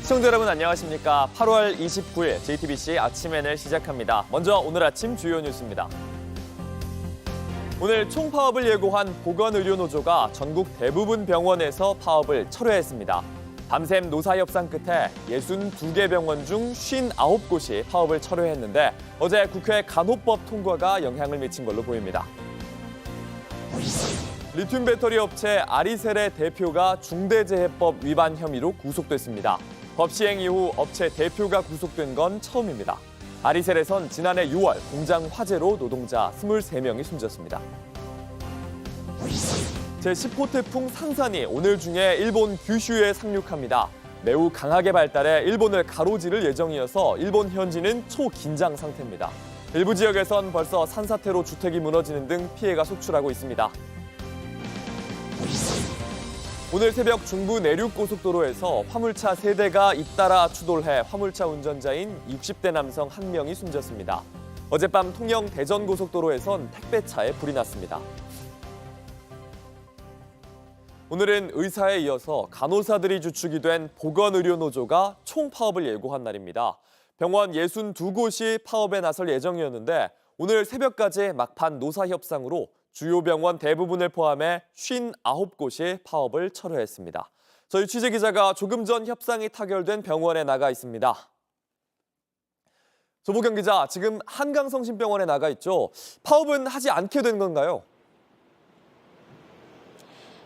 시청자 여러분 안녕하십니까. 8월 29일 JTBC 아침엔을 시작합니다. 먼저 오늘 아침 주요 뉴스입니다. 오늘 총파업을 예고한 보건의료노조가 전국 대부분 병원에서 파업을 철회했습니다. 밤샘 노사협상 끝에 62개 병원 중 59곳이 파업을 철회했는데 어제 국회 간호법 통과가 영향을 미친 걸로 보입니다. 리튬 배터리 업체 아리셀의 대표가 중대재해법 위반 혐의로 구속됐습니다. 법 시행 이후 업체 대표가 구속된 건 처음입니다. 아리셀에선 지난해 6월 공장 화재로 노동자 23명이 숨졌습니다. 제10호 태풍 산산이 오늘 중에 일본 규슈에 상륙합니다. 매우 강하게 발달해 일본을 가로지를 예정이어서 일본 현지는 초긴장 상태입니다. 일부 지역에선 벌써 산사태로 주택이 무너지는 등 피해가 속출하고 있습니다. 오늘 새벽 중부 내륙고속도로에서 화물차 3대가 잇따라 추돌해 화물차 운전자인 60대 남성 1명이 숨졌습니다. 어젯밤 통영 대전고속도로에선 택배차에 불이 났습니다. 오늘은 의사에 이어서 간호사들이 주축이 된 보건의료노조가 총파업을 예고한 날입니다. 병원 62곳이 파업에 나설 예정이었는데 오늘 새벽까지 막판 노사협상으로 주요 병원 대부분을 포함해 59곳이 파업을 철회했습니다. 저희 취재기자가 조금 전 협상이 타결된 병원에 나가 있습니다. 조보경 기자, 지금 한강성심병원에 나가 있죠. 파업은 하지 않게 된 건가요?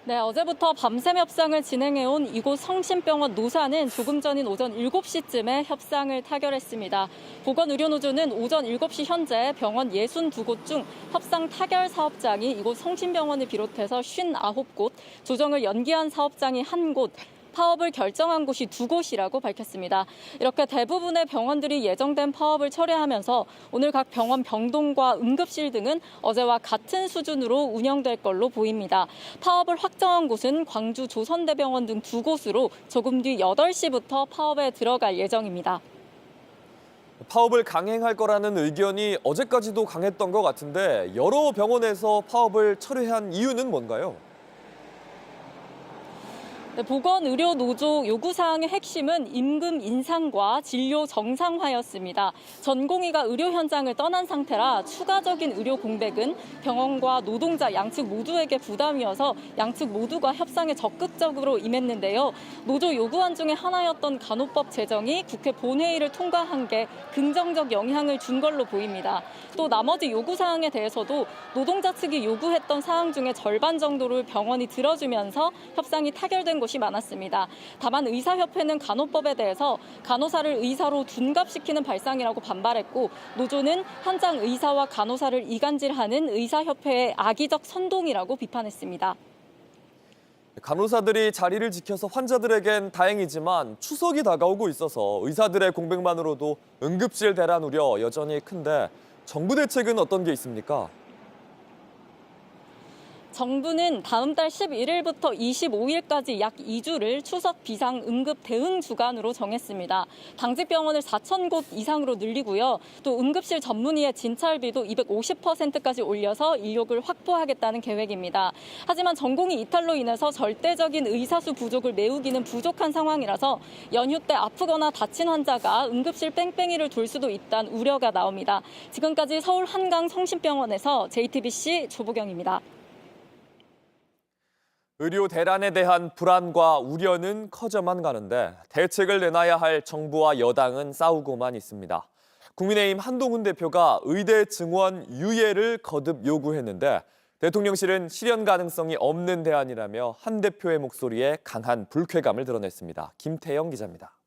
네, 어제부터 밤샘 협상을 진행해온 이곳 성심병원 노사는 조금 전인 오전 7시쯤에 협상을 타결했습니다. 보건의료노조는 오전 7시 현재 병원 62곳 중 협상 타결 사업장이 이곳 성심병원을 비롯해서 59곳, 조정을 연기한 사업장이 1곳, 파업을 결정한 곳이 2곳이라고 밝혔습니다. 이렇게 대부분의 병원들이 예정된 파업을 철회하면서 오늘 각 병원 병동과 응급실 등은 어제와 같은 수준으로 운영될 걸로 보입니다. 파업을 확정한 곳은 광주 조선대병원 등 2곳으로 조금 뒤 8시부터 파업에 들어갈 예정입니다. 파업을 강행할 거라는 의견이 어제까지도 강했던 것 같은데 여러 병원에서 파업을 철회한 이유는 뭔가요? 네, 보건의료노조 요구사항의 핵심은 임금 인상과 진료 정상화였습니다. 전공의가 의료 현장을 떠난 상태라 추가적인 의료 공백은 병원과 노동자 양측 모두에게 부담이어서 양측 모두가 협상에 적극적으로 임했는데요. 노조 요구안 중에 하나였던 간호법 제정이 국회 본회의를 통과한 게 긍정적 영향을 준 걸로 보입니다. 또 나머지 요구사항에 대해서도 노동자 측이 요구했던 사항 중에 절반 정도를 병원이 들어주면서 협상이 타결된 곳이 많았습니다. 다만 의사협회는 간호법에 대해서 간호사를 의사로 둔갑시키는 발상이라고 반발했고 노조는 현장 의사와 간호사를 이간질하는 의사협회의 악의적 선동이라고 비판했습니다. 간호사들이 자리를 지켜서 환자들에겐 다행이지만 추석이 다가오고 있어서 의사들의 공백만으로도 응급실 대란 우려 여전히 큰데 정부 대책은 어떤 게 있습니까? 정부는 다음 달 11일부터 25일까지 약 2주를 추석 비상 응급 대응 주간으로 정했습니다. 당직 병원을 4,000곳 이상으로 늘리고요. 또 응급실 전문의의 진찰비도 250%까지 올려서 인력을 확보하겠다는 계획입니다. 하지만 전공의 이탈로 인해서 절대적인 의사수 부족을 메우기는 부족한 상황이라서 연휴 때 아프거나 다친 환자가 응급실 뺑뺑이를 돌 수도 있다는 우려가 나옵니다. 지금까지 서울 한강 성심병원에서 JTBC 조보경입니다. 의료 대란에 대한 불안과 우려는 커져만 가는데 대책을 내놔야 할 정부와 여당은 싸우고만 있습니다. 국민의힘 한동훈 대표가 의대 증원 유예를 거듭 요구했는데 대통령실은 실현 가능성이 없는 대안이라며 한 대표의 목소리에 강한 불쾌감을 드러냈습니다. 김태영 기자입니다.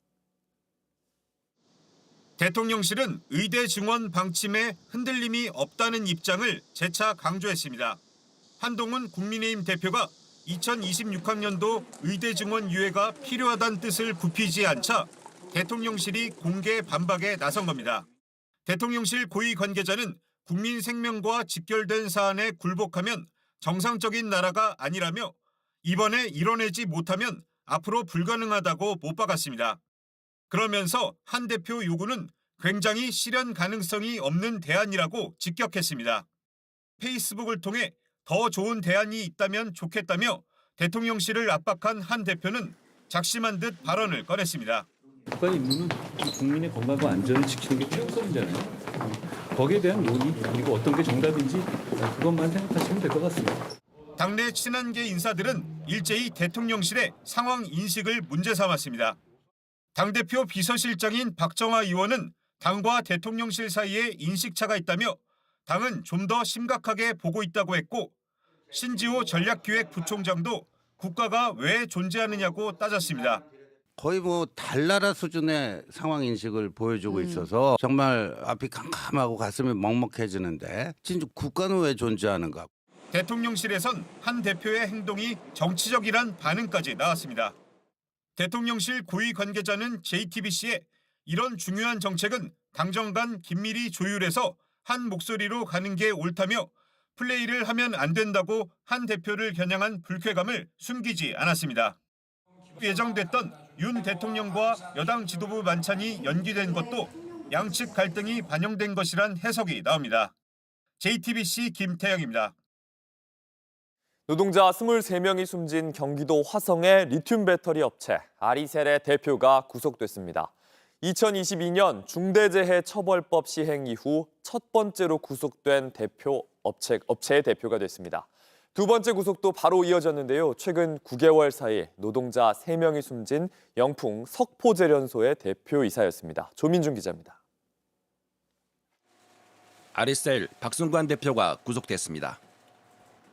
대통령실은 의대 증원 방침에 흔들림이 없다는 입장을 재차 강조했습니다. 한동훈 국민의힘 대표가 2026학년도 의대 증원 유예가 필요하다는 뜻을 굽히지 않자 대통령실이 공개 반박에 나선 겁니다. 대통령실 고위 관계자는 국민 생명과 직결된 사안에 굴복하면 정상적인 나라가 아니라며 이번에 이뤄내지 못하면 앞으로 불가능하다고 못 박았습니다. 그러면서 한 대표 요구는 굉장히 실현 가능성이 없는 대안이라고 직격했습니다. 페이스북을 통해 더 좋은 대안이 있다면 좋겠다며 대통령실을 압박한 한 대표는 작심한 듯 발언을 꺼냈습니다. 국가의 임무는 국민의 건강과 안전을 지키는 게 최우선이잖아요. 거기에 대한 논의 그리고 어떤 게 정답인지 그것만 생각하시면 될 것 같습니다. 당내 친한계 인사들은 일제히 대통령실의 상황 인식을 문제 삼았습니다. 당대표 비서실장인 박정화 의원은 당과 대통령실 사이에 인식차가 있다며 당은 좀 더 심각하게 보고 있다고 했고, 신지호 전략기획부총장도 국가가 왜 존재하느냐고 따졌습니다. 거의 뭐 달나라 수준의 상황 인식을 보여주고 있어서 정말 앞이 캄캄하고 가슴이 먹먹해지는데 진짜 국가는 왜 존재하는가? 대통령실에선 한 대표의 행동이 정치적이란 반응까지 나왔습니다. 대통령실 고위 관계자는 JTBC에 이런 중요한 정책은 당정 간 긴밀히 조율해서 한 목소리로 가는 게 옳다며 플레이를 하면 안 된다고 한 대표를 겨냥한 불쾌감을 숨기지 않았습니다. 예정됐던 윤 대통령과 여당 지도부 만찬이 연기된 것도 양측 갈등이 반영된 것이란 해석이 나옵니다. JTBC 김태영입니다. 노동자 23명이 숨진 경기도 화성의 리튬 배터리 업체 아리셀의 대표가 구속됐습니다. 2022년 중대재해처벌법 시행 이후 첫 번째로 구속된 업체의 대표가 됐습니다. 두 번째 구속도 바로 이어졌는데요. 최근 9개월 사이 노동자 3명이 숨진 영풍 석포제련소의 대표이사였습니다. 조민준 기자입니다. 아리셀 박순관 대표가 구속됐습니다.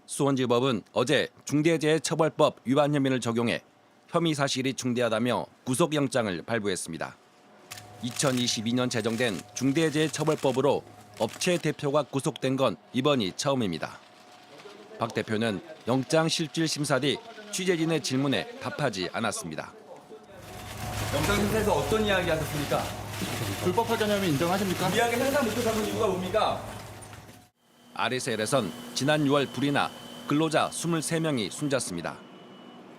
수원지법은 어제 중대재해처벌법 위반 혐의를 적용해 혐의 사실이 중대하다며 구속영장을 발부했습니다. 2022년 제정된 중대재해처벌법으로 업체 대표가 구속된 건 이번이 처음입니다. 박 대표는 영장 실질 심사 뒤 취재진의 질문에 답하지 않았습니다. 영장 심사에서 어떤 이야기 하셨습니까? 불법화 개념을 인정하십니까? 이야기 항상 묻고 잡은 이유가 뭡니까? 아리셀에선 지난 6월 불이 나 근로자 23명이 숨졌습니다.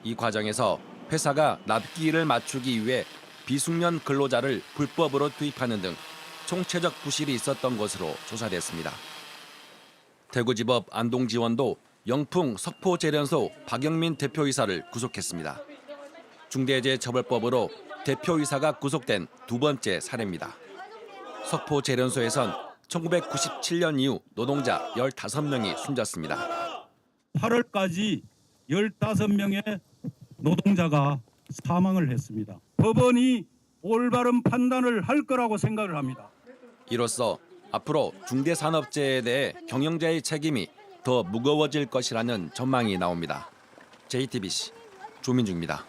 이 과정에서 회사가 납기일을 맞추기 위해 비숙련 근로자를 불법으로 투입하는 등 총체적 부실이 있었던 것으로 조사됐습니다. 대구지법 안동지원도 영풍 석포제련소 박영민 대표이사를 구속했습니다. 중대재해처벌법으로 대표이사가 구속된 두 번째 사례입니다. 석포제련소에선 1997년 이후 노동자 15명이 숨졌습니다. 8월까지 15명의 노동자가 사망을 했습니다. 법원이 올바른 판단을 할 거라고 생각을 합니다. 이로써 앞으로 중대산업재해에 대해 경영자의 책임이 더 무거워질 것이라는 전망이 나옵니다. JTBC 조민주입니다.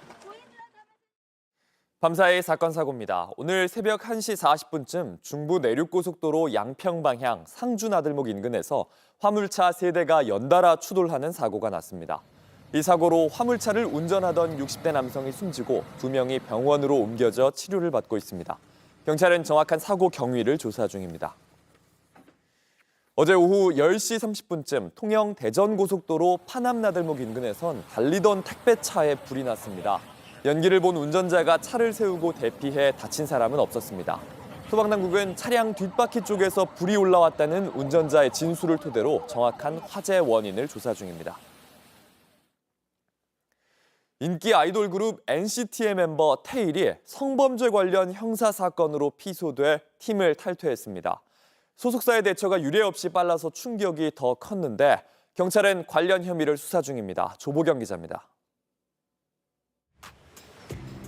밤사이 사건 사고입니다. 오늘 새벽 1시 40분쯤 중부 내륙고속도로 양평 방향 상주나들목 인근에서 화물차 3대가 연달아 추돌하는 사고가 났습니다. 이 사고로 화물차를 운전하던 60대 남성이 숨지고 2명이 병원으로 옮겨져 치료를 받고 있습니다. 경찰은 정확한 사고 경위를 조사 중입니다. 어제 오후 10시 30분쯤 통영 대전고속도로 파남나들목 인근에선 달리던 택배차에 불이 났습니다. 연기를 본 운전자가 차를 세우고 대피해 다친 사람은 없었습니다. 소방당국은 차량 뒷바퀴 쪽에서 불이 올라왔다는 운전자의 진술을 토대로 정확한 화재 원인을 조사 중입니다. 인기 아이돌 그룹 NCT의 멤버 테일이 성범죄 관련 형사 사건으로 피소돼 팀을 탈퇴했습니다. 소속사의 대처가 유례 없이 빨라서 충격이 더 컸는데 경찰은 관련 혐의를 수사 중입니다. 조보경 기자입니다.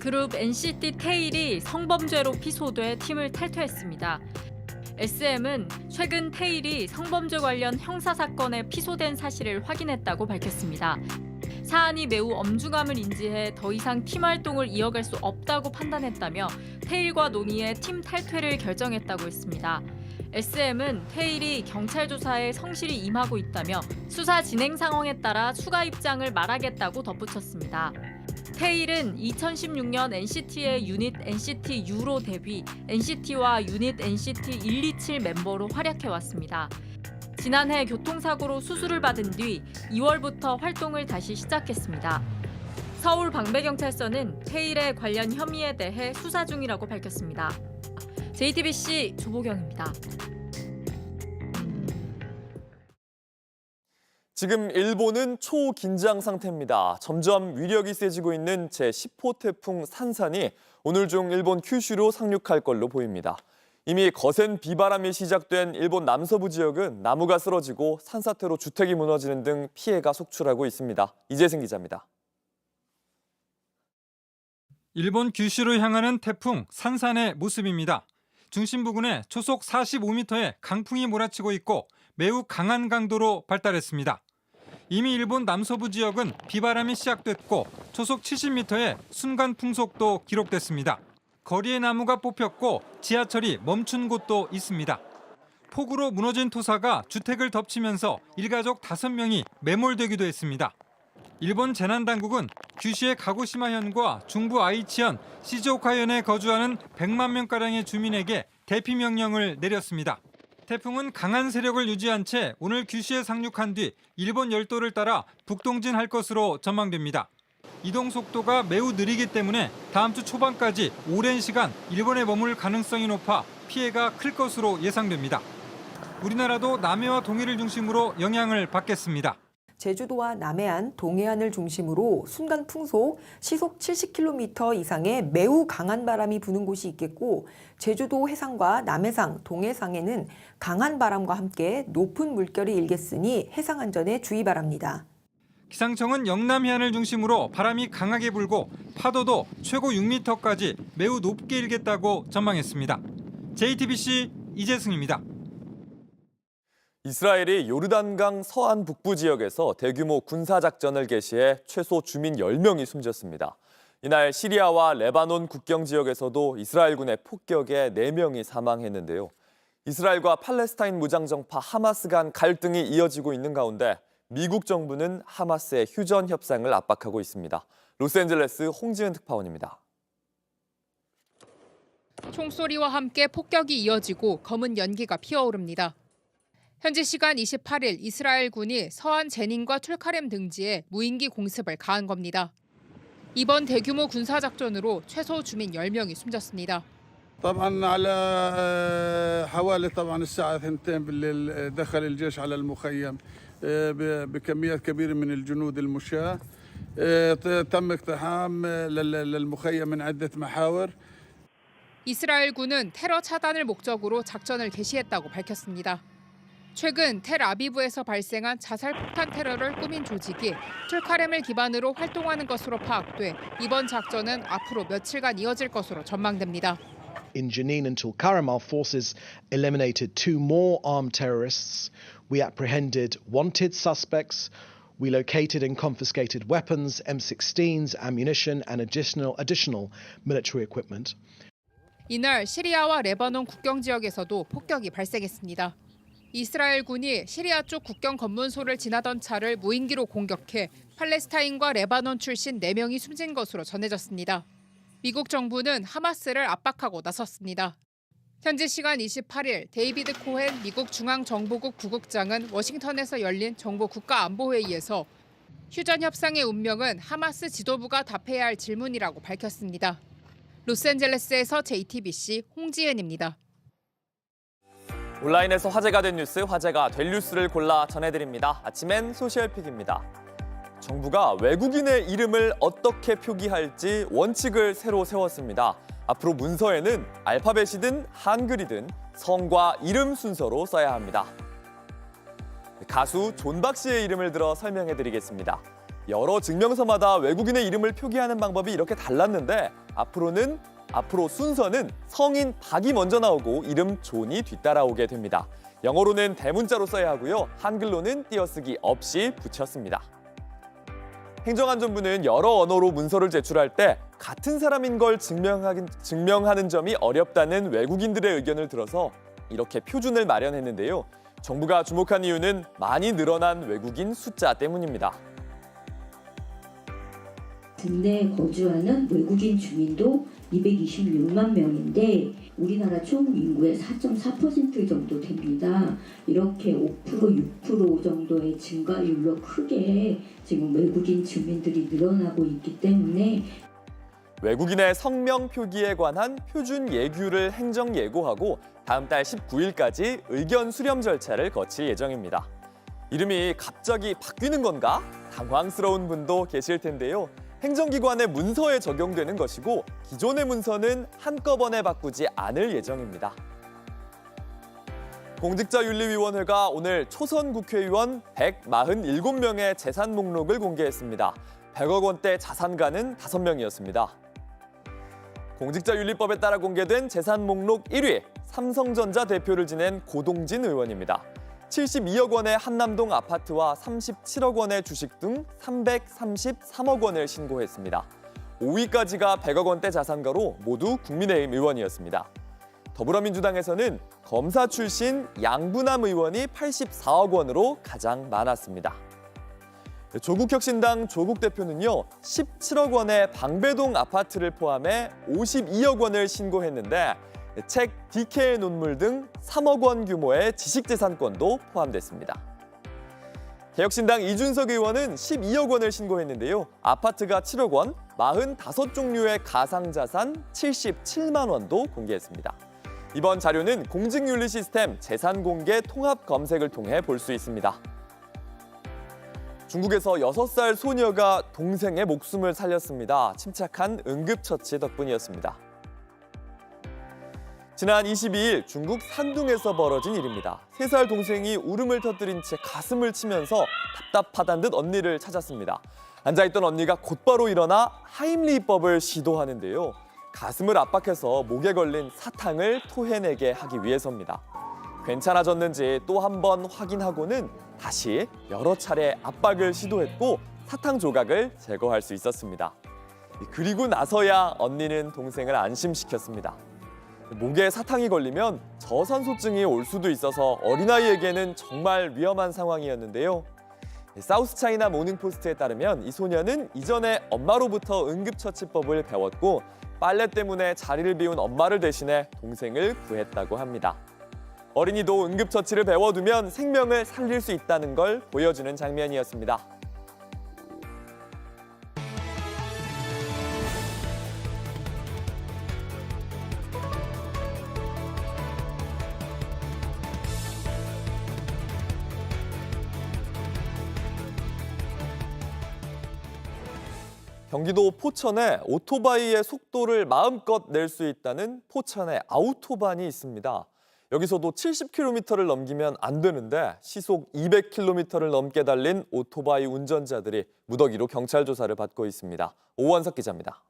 그룹 NCT 테일이 성범죄로 피소돼 팀을 탈퇴했습니다. SM은 최근 테일이 성범죄 관련 형사사건에 피소된 사실을 확인했다고 밝혔습니다. 사안이 매우 엄중함을 인지해 더 이상 팀 활동을 이어갈 수 없다고 판단했다며 테일과 논의해 팀 탈퇴를 결정했다고 했습니다. SM은 테일이 경찰 조사에 성실히 임하고 있다며 수사 진행 상황에 따라 추가 입장을 말하겠다고 덧붙였습니다. 테일은 2016년 NCT의 유닛 NCT U로 데뷔, NCT와 유닛 NCT 127 멤버로 활약해왔습니다. 지난해 교통사고로 수술을 받은 뒤 2월부터 활동을 다시 시작했습니다. 서울 방배경찰서는 테일의 관련 혐의에 대해 수사 중이라고 밝혔습니다. JTBC 조보경입니다. 지금 일본은 초긴장 상태입니다. 점점 위력이 세지고 있는 제10호 태풍 산산이 오늘 중 일본 큐슈로 상륙할 걸로 보입니다. 이미 거센 비바람이 시작된 일본 남서부 지역은 나무가 쓰러지고 산사태로 주택이 무너지는 등 피해가 속출하고 있습니다. 이재승 기자입니다. 일본 규슈로 향하는 태풍 산산의 모습입니다. 중심 부근에 초속 45m의 강풍이 몰아치고 있고 매우 강한 강도로 발달했습니다. 이미 일본 남서부 지역은 비바람이 시작됐고 초속 70m의 순간 풍속도 기록됐습니다. 거리에 나무가 뽑혔고 지하철이 멈춘 곳도 있습니다. 폭우로 무너진 토사가 주택을 덮치면서 일가족 5명이 매몰되기도 했습니다. 일본 재난당국은 규슈의 가고시마현과 중부 아이치현, 시즈오카현에 거주하는 100만 명가량의 주민에게 대피 명령을 내렸습니다. 태풍은 강한 세력을 유지한 채 오늘 규슈에 상륙한 뒤 일본 열도를 따라 북동진할 것으로 전망됩니다. 이동 속도가 매우 느리기 때문에 다음 주 초반까지 오랜 시간 일본에 머물 가능성이 높아 피해가 클 것으로 예상됩니다. 우리나라도 남해와 동해를 중심으로 영향을 받겠습니다. 제주도와 남해안, 동해안을 중심으로 순간 풍속 시속 70km 이상의 매우 강한 바람이 부는 곳이 있겠고 제주도 해상과 남해상, 동해상에는 강한 바람과 함께 높은 물결이 일겠으니 해상 안전에 주의 바랍니다. 기상청은 영남 해안을 중심으로 바람이 강하게 불고 파도도 최고 6m까지 매우 높게 일겠다고 전망했습니다. JTBC 이재승입니다. 이스라엘이 요르단강 서안 북부 지역에서 대규모 군사작전을 개시해 최소 주민 10명이 숨졌습니다. 이날 시리아와 레바논 국경 지역에서도 이스라엘군의 폭격에 4명이 사망했는데요. 이스라엘과 팔레스타인 무장정파 하마스 간 갈등이 이어지고 있는 가운데 미국 정부는 하마스의 휴전 협상을 압박하고 있습니다. 로스앤젤레스 홍지은 특파원입니다. 총소리와 함께 폭격이 이어지고 검은 연기가 피어오릅니다. 현지 시간 28일 이스라엘군이 서안 제닌과 툴카렘 등지에 무인기 공습을 가한 겁니다. 이번 대규모 군사작전으로 최소 주민 10명이 숨졌습니다. طبعا على حوالي طبعا الساعة 2 بالليل دخل الجيش على المخيم بكميات كبيرة من الجنود المشاة تم اقتحام للمخيم من عدة محاور. 이스라엘군은 테러 차단을 목적으로 작전을 개시했다고 밝혔습니다. 최근 텔아비브에서 발생한 자살폭탄 테러를 꾸민 조직이 툴카렘을 기반으로 활동하는 것으로 파악돼 이번 작전은 앞으로 며칠간 이어질 것으로 전망됩니다. In Jenin and Tulkarem, our forces eliminated 2 more armed terrorists. We apprehended wanted suspects. We located and confiscated weapons, M16s, ammunition, and additional military equipment. 이날 시리아와 레바논 국경 지역에서도 폭격이 발생했습니다. 이스라엘군이 시리아 쪽 국경 검문소를 지나던 차를 무인기로 공격해 팔레스타인과 레바논 출신 4명이 숨진 것으로 전해졌습니다. 미국 정부는 하마스를 압박하고 나섰습니다. 현지 시간 28일 데이비드 코헨 미국 중앙정보국 부국장은 워싱턴에서 열린 정보 국가안보회의에서 휴전 협상의 운명은 하마스 지도부가 답해야 할 질문이라고 밝혔습니다. 로스앤젤레스에서 JTBC 홍지은입니다. 온라인에서 화제가 된 뉴스, 화제가 될 뉴스를 골라 전해드립니다. 아침엔 소셜픽입니다. 정부가 외국인의 이름을 어떻게 표기할지 원칙을 새로 세웠습니다. 앞으로 문서에는 알파벳이든 한글이든 성과 이름 순서로 써야 합니다. 가수 존박 씨의 이름을 들어 설명해드리겠습니다. 여러 증명서마다 외국인의 이름을 표기하는 방법이 이렇게 달랐는데 앞으로 순서는 성인 박이 먼저 나오고 이름 존이 뒤따라오게 됩니다. 영어로는 대문자로 써야 하고요. 한글로는 띄어쓰기 없이 붙였습니다. 행정안전부는 여러 언어로 문서를 제출할 때 같은 사람인 걸 증명하는 점이 어렵다는 외국인들의 의견을 들어서 이렇게 표준을 마련했는데요. 정부가 주목한 이유는 많이 늘어난 외국인 숫자 때문입니다. 국내에 거주하는 외국인 주민도 226만 명인데 우리나라 총 인구의 4.4% 정도 됩니다. 이렇게 5%, 6% 정도의 증가율로 크게 지금 외국인 주민들이 늘어나고 있기 때문에 외국인의 성명 표기에 관한 표준 예규를 행정 예고하고 다음 달 19일까지 의견 수렴 절차를 거칠 예정입니다. 이름이 갑자기 바뀌는 건가? 당황스러운 분도 계실 텐데요. 행정기관의 문서에 적용되는 것이고 기존의 문서는 한꺼번에 바꾸지 않을 예정입니다. 공직자윤리위원회가 오늘 초선 국회의원 147명의 재산 목록을 공개했습니다. 100억 원대 자산가는 5명이었습니다. 공직자윤리법에 따라 공개된 재산 목록 1위, 삼성전자 대표를 지낸 고동진 의원입니다. 72억 원의 한남동 아파트와 37억 원의 주식 등 333억 원을 신고했습니다. 5위까지가 100억 원대 자산가로 모두 국민의힘 의원이었습니다. 더불어민주당에서는 검사 출신 양부남 의원이 84억 원으로 가장 많았습니다. 조국혁신당 조국 대표는요, 17억 원의 방배동 아파트를 포함해 52억 원을 신고했는데 책 DK의 눈물 등 3억 원 규모의 지식재산권도 포함됐습니다. 개혁신당 이준석 의원은 12억 원을 신고했는데요. 아파트가 7억 원, 45종류의 가상자산 77만 원도 공개했습니다. 이번 자료는 공직윤리 시스템 재산공개 통합 검색을 통해 볼 수 있습니다. 중국에서 6살 소녀가 동생의 목숨을 살렸습니다. 침착한 응급처치 덕분이었습니다. 지난 22일 중국 산둥에서 벌어진 일입니다. 3살 동생이 울음을 터뜨린 채 가슴을 치면서 답답하다는 듯 언니를 찾았습니다. 앉아있던 언니가 곧바로 일어나 하임리히법을 시도하는데요. 가슴을 압박해서 목에 걸린 사탕을 토해내게 하기 위해서입니다. 괜찮아졌는지 또 한 번 확인하고는 다시 여러 차례 압박을 시도했고 사탕 조각을 제거할 수 있었습니다. 그리고 나서야 언니는 동생을 안심시켰습니다. 목에 사탕이 걸리면 저산소증이 올 수도 있어서 어린아이에게는 정말 위험한 상황이었는데요. 사우스차이나 모닝포스트에 따르면 이 소녀는 이전에 엄마로부터 응급처치법을 배웠고 빨래 때문에 자리를 비운 엄마를 대신해 동생을 구했다고 합니다. 어린이도 응급처치를 배워두면 생명을 살릴 수 있다는 걸 보여주는 장면이었습니다. 경기도 포천에 오토바이의 속도를 마음껏 낼 수 있다는 포천의 아우토반이 있습니다. 여기서도 70km를 넘기면 안 되는데 시속 200km를 넘게 달린 오토바이 운전자들이 무더기로 경찰 조사를 받고 있습니다. 오원석 기자입니다.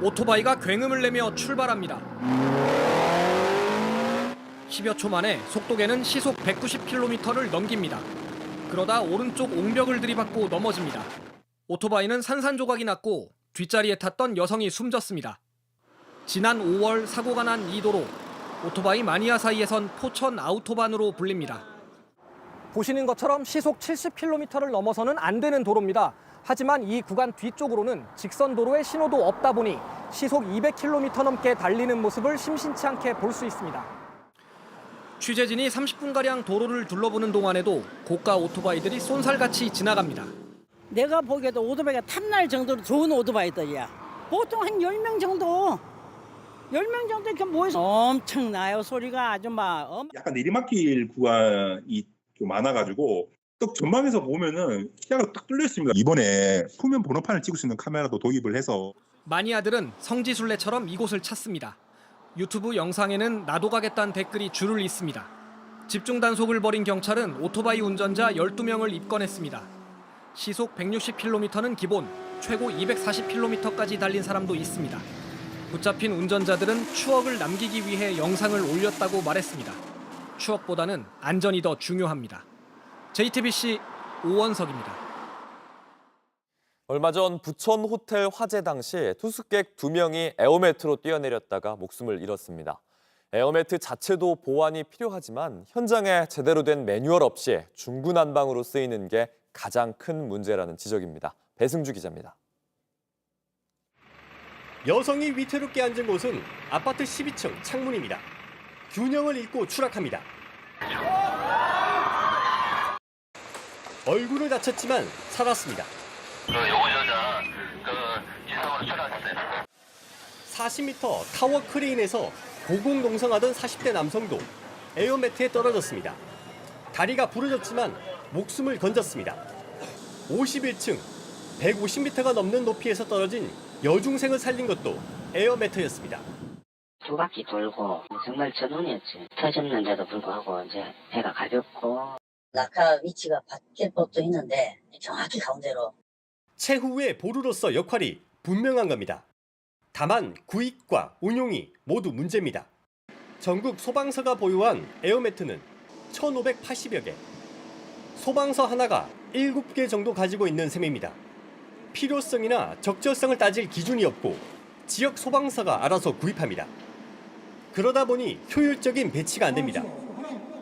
오토바이가 굉음을 내며 출발합니다. 10여 초 만에 속도계는 시속 190km를 넘깁니다. 그러다 오른쪽 옹벽을 들이받고 넘어집니다. 오토바이는 산산조각이 났고 뒷자리에 탔던 여성이 숨졌습니다. 지난 5월 사고가 난 이 도로, 오토바이 마니아 사이에선 포천 아우토반으로 불립니다. 보시는 것처럼 시속 70km를 넘어서는 안 되는 도로입니다. 하지만 이 구간 뒤쪽으로는 직선 도로에 신호도 없다 보니 시속 200km 넘게 달리는 모습을 심심치 않게 볼 수 있습니다. 취재진이 30분가량 도로를 둘러보는 동안에도 고가 오토바이들이 쏜살같이 지나갑니다. 내가 보기에도 오토바이가 탐날 정도로 좋은 오토바이들이야. 보통 한 10명 정도 이렇게 모여서 엄청나요. 소리가 아주 막. 약간 내리막길 구간이 좀 많아가지고 또 전방에서 보면은 시야가 딱 뚫려 있습니다. 이번에 후면 번호판을 찍을 수 있는 카메라도 도입을 해서 마니아들은 성지순례처럼 이곳을 찾습니다. 유튜브 영상에는 나도 가겠다는 댓글이 줄을 잇습니다. 집중 단속을 벌인 경찰은 오토바이 운전자 12명을 입건했습니다. 시속 160km는 기본, 최고 240km까지 달린 사람도 있습니다. 붙잡힌 운전자들은 추억을 남기기 위해 영상을 올렸다고 말했습니다. 추억보다는 안전이 더 중요합니다. JTBC 오원석입니다. 얼마 전 부천 호텔 화재 당시 투숙객 2명이 에어매트로 뛰어내렸다가 목숨을 잃었습니다. 에어매트 자체도 보완이 필요하지만 현장에 제대로 된 매뉴얼 없이 중구난방으로 쓰이는 게 가장 큰 문제라는 지적입니다. 배승주 기자입니다. 여성이 위태롭게 앉은 곳은 아파트 12층 창문입니다. 균형을 잃고 추락합니다. 얼굴을 다쳤지만 살았습니다. 40m 타워 크레인에서 고공동성하던 40대 남성도 에어매트에 떨어졌습니다. 다리가 부러졌지만 목숨을 건졌습니다. 51층, 150m가 넘는 높이에서 떨어진 여중생을 살린 것도 에어매트였습니다. 두 바퀴 돌고 정말 전운이었지. 터졌는데도 불구하고 이제 배가 가볍고 낙하 위치가 바뀔 법도 있는데 정확히 가운데로. 최후의 보루로서 역할이 분명한 겁니다. 다만 구입과 운용이 모두 문제입니다. 전국 소방서가 보유한 에어매트는 1,580여 개. 소방서 하나가 7개 정도 가지고 있는 셈입니다. 필요성이나 적절성을 따질 기준이 없고 지역 소방서가 알아서 구입합니다. 그러다 보니 효율적인 배치가 안 됩니다.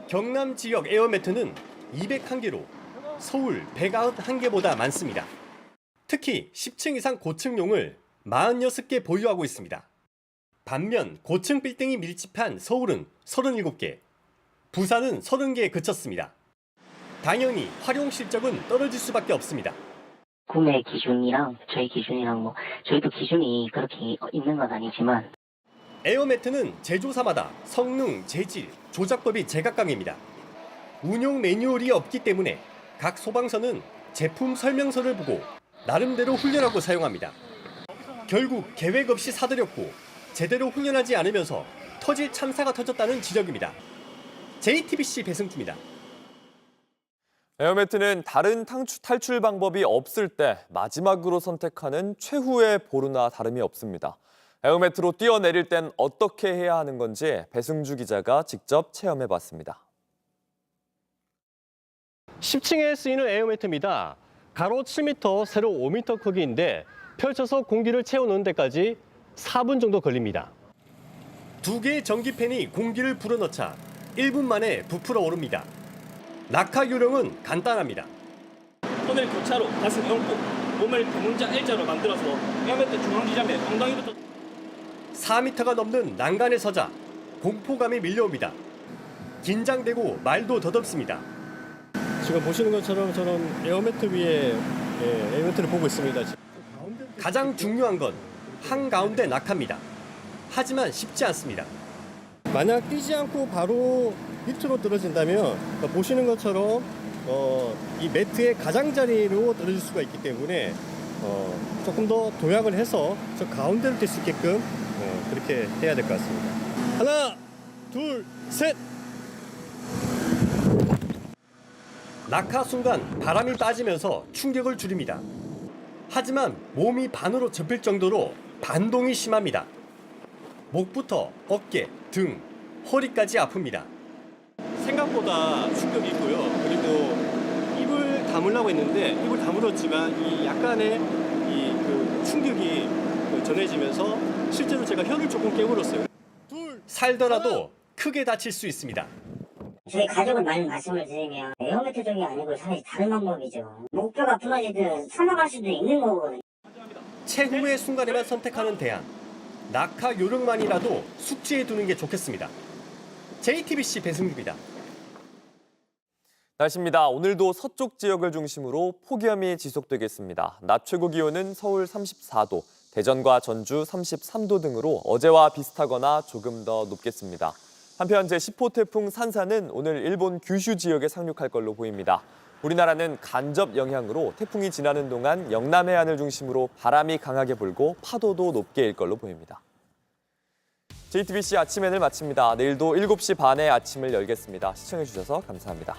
경남 지역 에어매트는 201개로 서울 191개보다 많습니다. 특히 10층 이상 고층용을 46개 보유하고 있습니다. 반면 고층 빌딩이 밀집한 서울은 37개, 부산은 30개에 그쳤습니다. 당연히 활용 실적은 떨어질 수밖에 없습니다. 구매 기준이랑 저희 기준이랑 저희도 기준이 그렇게 있는 건 아니지만 에어매트는 제조사마다 성능, 재질, 조작법이 제각각입니다. 운용 매뉴얼이 없기 때문에 각 소방서는 제품 설명서를 보고 나름대로 훈련하고 사용합니다. 결국 계획 없이 사들였고 제대로 훈련하지 않으면서 터질 참사가 터졌다는 지적입니다. JTBC 배승주입니다. 에어매트는 다른 탈출 방법이 없을 때 마지막으로 선택하는 최후의 보루나 다름이 없습니다. 에어매트로 뛰어내릴 땐 어떻게 해야 하는 건지 배승주 기자가 직접 체험해봤습니다. 10층에 쓰이는 에어매트입니다. 가로 7m, 세로 5m 크기인데 펼쳐서 공기를 채우는 데까지 4분 정도 걸립니다. 2개의 전기팬이 공기를 불어넣자 1분 만에 부풀어 오릅니다. 낙하 요령은 간단합니다. 오늘 교차로 가슴 영폭, 몸을 대문자 L자로 만들어서 에어매트 중앙 지점에 엉덩이부터 4m가 넘는 난간에 서자 공포감이 밀려옵니다. 긴장되고 말도 더덥습니다. 지금 보시는 것처럼 저는 에어매트 위에 에어매트를 보고 있습니다. 가장 중요한 건 한가운데 낙하입니다. 하지만 쉽지 않습니다. 만약 뛰지 않고 바로 밑으로 떨어진다면 보시는 것처럼 이 매트의 가장자리로 떨어질 수가 있기 때문에 조금 더 도약을 해서 저 가운데로 뛸 수 있게끔 그렇게 해야 될 것 같습니다. 하나, 둘, 셋! 낙하 순간 바람이 빠지면서 충격을 줄입니다. 하지만 몸이 반으로 접힐 정도로 반동이 심합니다. 목부터 어깨, 등, 허리까지 아픕니다. 생각보다 충격이 있고요. 그리고 입을 다물라고 했는데 입을 다물었지만 이 약간의 그 충격이 전해지면서 실제로 제가 혀를 조금 깨물었어요. 살더라도 크게 다칠 수 있습니다. 저희 가족은 많이 말씀을 드리면 에어매트 쪽이 아니고 사실 다른 방법이죠. 목표가 부러지든 사망할 수도 있는 거거든요. 최후의 순간에만 선택하는 대안. 낙하 요령만이라도 숙지해 두는 게 좋겠습니다. JTBC 배승규입니다. 날씨입니다. 오늘도 서쪽 지역을 중심으로 폭염이 지속되겠습니다. 낮 최고 기온은 서울 34도, 대전과 전주 33도 등으로 어제와 비슷하거나 조금 더 높겠습니다. 한편 제10호 태풍 산사는 오늘 일본 규슈 지역에 상륙할 걸로 보입니다. 우리나라는 간접 영향으로 태풍이 지나는 동안 영남 해안을 중심으로 바람이 강하게 불고 파도도 높게 일 걸로 보입니다. JTBC 아침엔을 마칩니다. 내일도 7시 반에 아침을 열겠습니다. 시청해주셔서 감사합니다.